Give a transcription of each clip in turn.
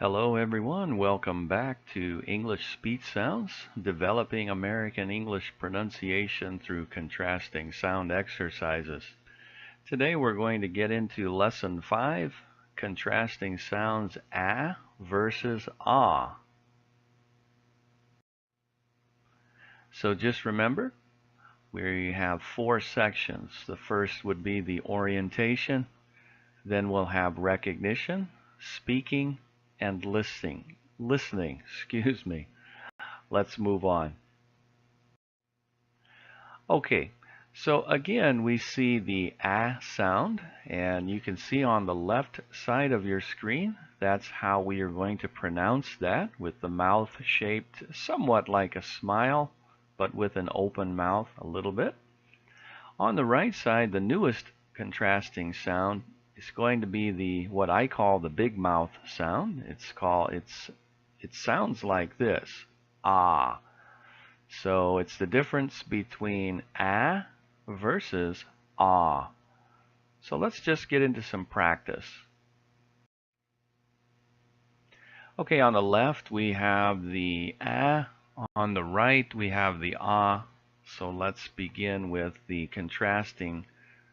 Hello everyone, welcome back to English Speech Sounds, developing American English pronunciation through contrasting sound exercises. Today we're going to get into Lesson 5, contrasting sounds ah versus ah. So just remember, we have 4 sections. The first would be the orientation, then we'll have recognition, speaking, and listening. Let's move on. Okay, so again we see the ah sound, and you can see on the left side of your screen that's how we are going to pronounce that, with the mouth shaped somewhat like a smile but with an open mouth a little bit. On the right side, the newest contrasting sound is going to be what I call the big mouth sound. It sounds like this, ah. So it's the difference between ah versus ah. So let's just get into some practice. Okay, on the left we have the ah, on the right we have the ah. So let's begin with the contrasting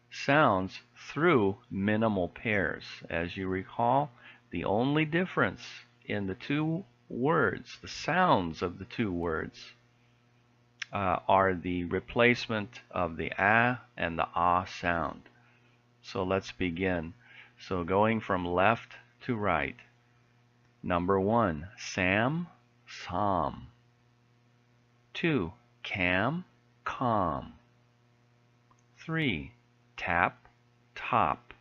sounds through minimal pairs. As you recall, the only difference in the two words, the sounds of the two words, are the replacement of the ah and the ah sound. So let's begin. So going from left to right. Number 1, Sam, Psalm. 2, Cam, calm. 3, tap, top.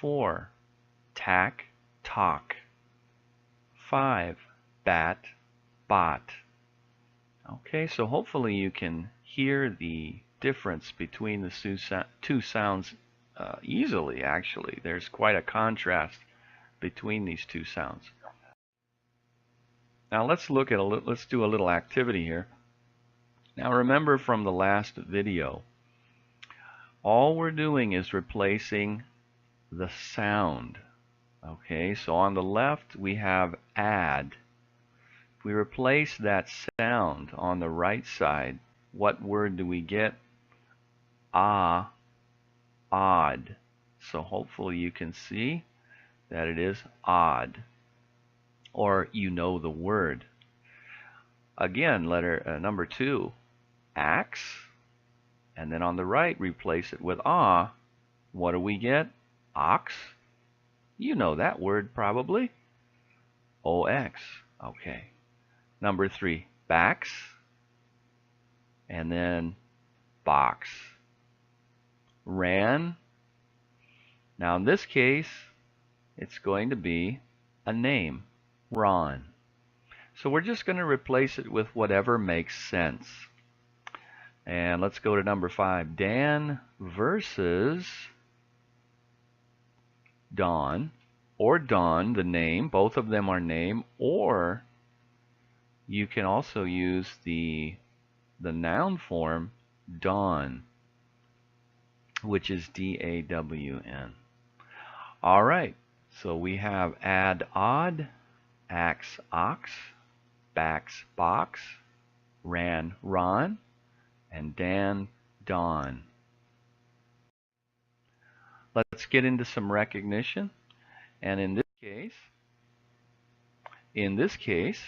4, tack, talk. 5, bat, bot. Okay, so hopefully you can hear the difference between the two sounds easily, actually. There's quite a contrast between these two sounds. Now let's do a little activity here. Now remember from the last video, all we're doing is replacing the sound. Okay, so on the left we have add. If we replace that sound on the right side, what word do we get? Ah, odd. So hopefully you can see that it is odd, or you know the word. Again, number 2, axe, and then on the right replace it with ah. What do we get? Ox. You know that word probably. ox. Okay. Number 3, backs, and then box. Ran. Now in this case, it's going to be a name, Ron. So we're just going to replace it with whatever makes sense. And let's go to number 5, Dan versus Dawn, or Dawn, the name. Both of them are name, or you can also use the noun form, dawn, which is D-A-W-N. All right, so we have add, odd, axe, ox, backs, box, ran, ron, and Dan, dawn. Let's get into some recognition. And in this case,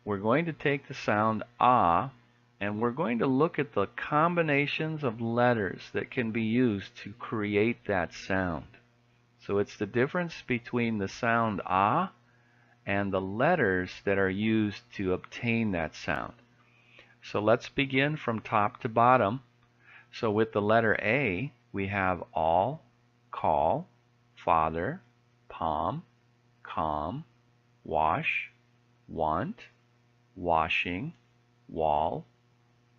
we're going to take the sound ah, and we're going to look at the combinations of letters that can be used to create that sound. So it's the difference between the sound ah and the letters that are used to obtain that sound. So let's begin from top to bottom. So with the letter A, we have all, call, father, palm, calm, wash, want, washing, wall,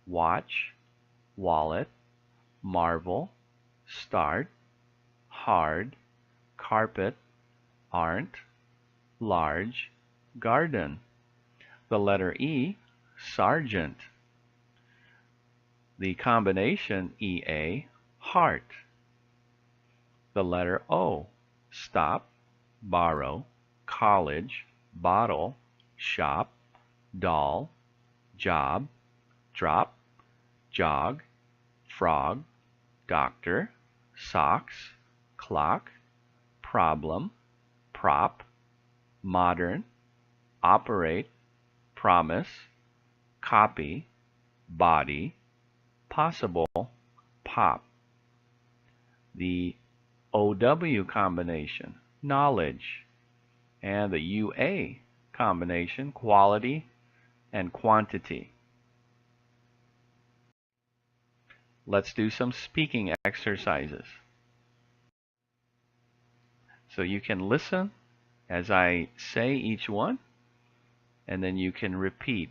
watch, wallet, marvel, start, hard, carpet, aren't, large, garden. The letter E, sergeant. The combination EA, heart. The letter O, stop, borrow, college, bottle, shop, doll, job, drop, jog, frog, doctor, socks, clock, problem, prop, modern, operate, promise, copy, body, possible, pop. The OW combination, knowledge, and the UA combination, quality and quantity. Let's do some speaking exercises. So you can listen as I say each one, and then you can repeat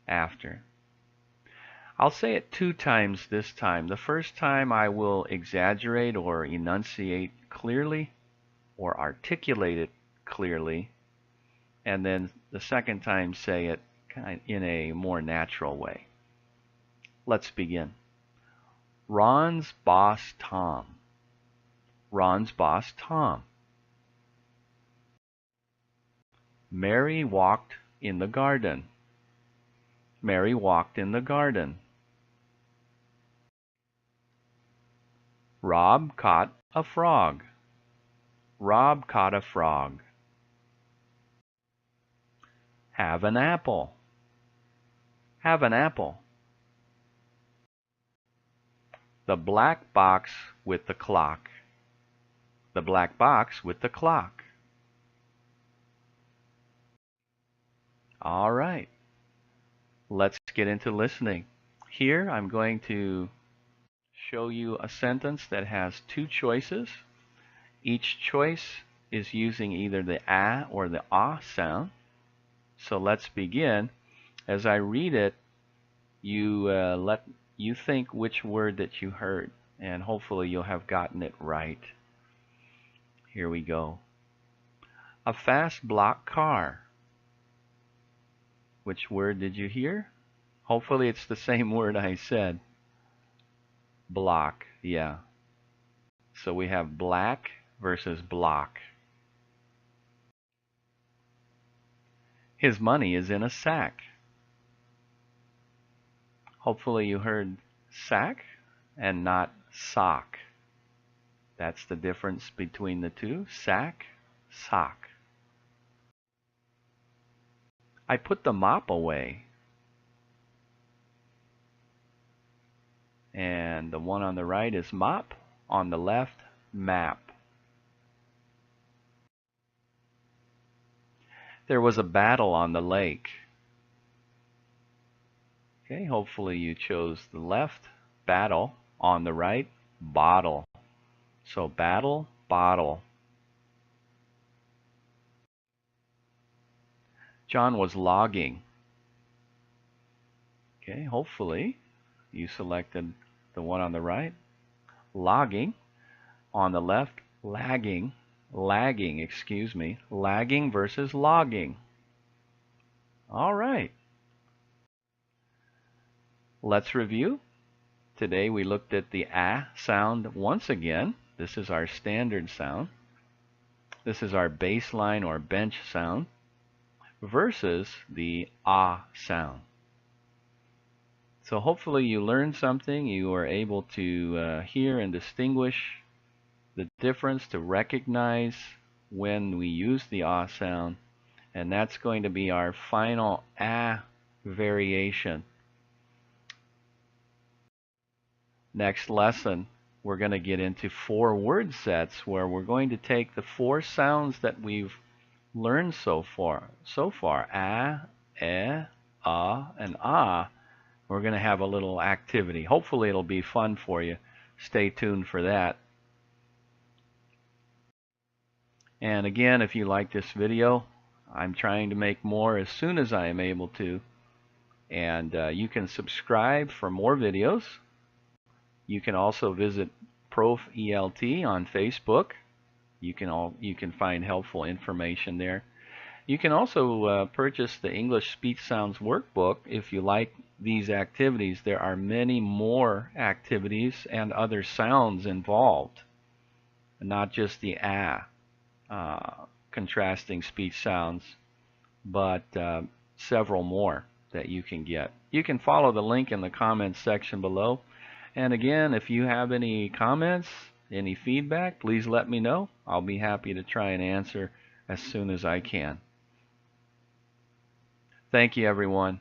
after. I'll say it 2 times this time. The first time I will exaggerate or enunciate clearly or articulate it clearly, and then the second time say it in a more natural way. Let's begin. Ron's boss Tom. Ron's boss Tom. Mary walked in the garden. Mary walked in the garden. Rob caught a frog. Rob caught a frog. Have an apple. Have an apple. The black box with the clock. The black box with the clock. All right. Let's get into listening. Here I'm going to show you a sentence that has 2 choices. Each choice is using either the a or the ah sound. So let's begin. As I read it, you think which word that you heard, and hopefully you'll have gotten it right. Here we go. A fast block car. Which word did you hear? Hopefully it's the same word I said. Block, yeah. So we have black versus block. His money is in a sack. Hopefully you heard sack and not sock. That's the difference between the two. Sack, sock. I put the mop away. And the one on the right is mop, on the left, map. There was a battle on the lake. Okay, hopefully you chose the left, battle, on the right, bottle. So battle, bottle. John was logging. Okay, hopefully you selected the one on the right. Logging. On the left, lagging. Lagging, excuse me. Lagging versus logging. All right. Let's review. Today we looked at the ah sound once again. This is our standard sound. This is our baseline or bench sound versus the ah sound. So hopefully you learned something. You were able to hear and distinguish the difference, to recognize when we use the ah sound. And that's going to be our final ah variation. Next lesson, we're going to get into 4 word sets where we're going to take the 4 sounds that we've learned so far. Ah, eh, ah, and ah. We're going to have a little activity. Hopefully it'll be fun for you. Stay tuned for that. And again, if you like this video, I'm trying to make more as soon as I am able to. And you can subscribe for more videos. You can also visit Prof ELT on Facebook. You can find helpful information there. You can also purchase the English Speech Sounds Workbook if you like these activities. There are many more activities and other sounds involved, not just the ah contrasting speech sounds, but several more that you can get. You can follow the link in the comments section below. And again, if you have any comments, any feedback, please let me know. I'll be happy to try and answer as soon as I can. Thank you, everyone.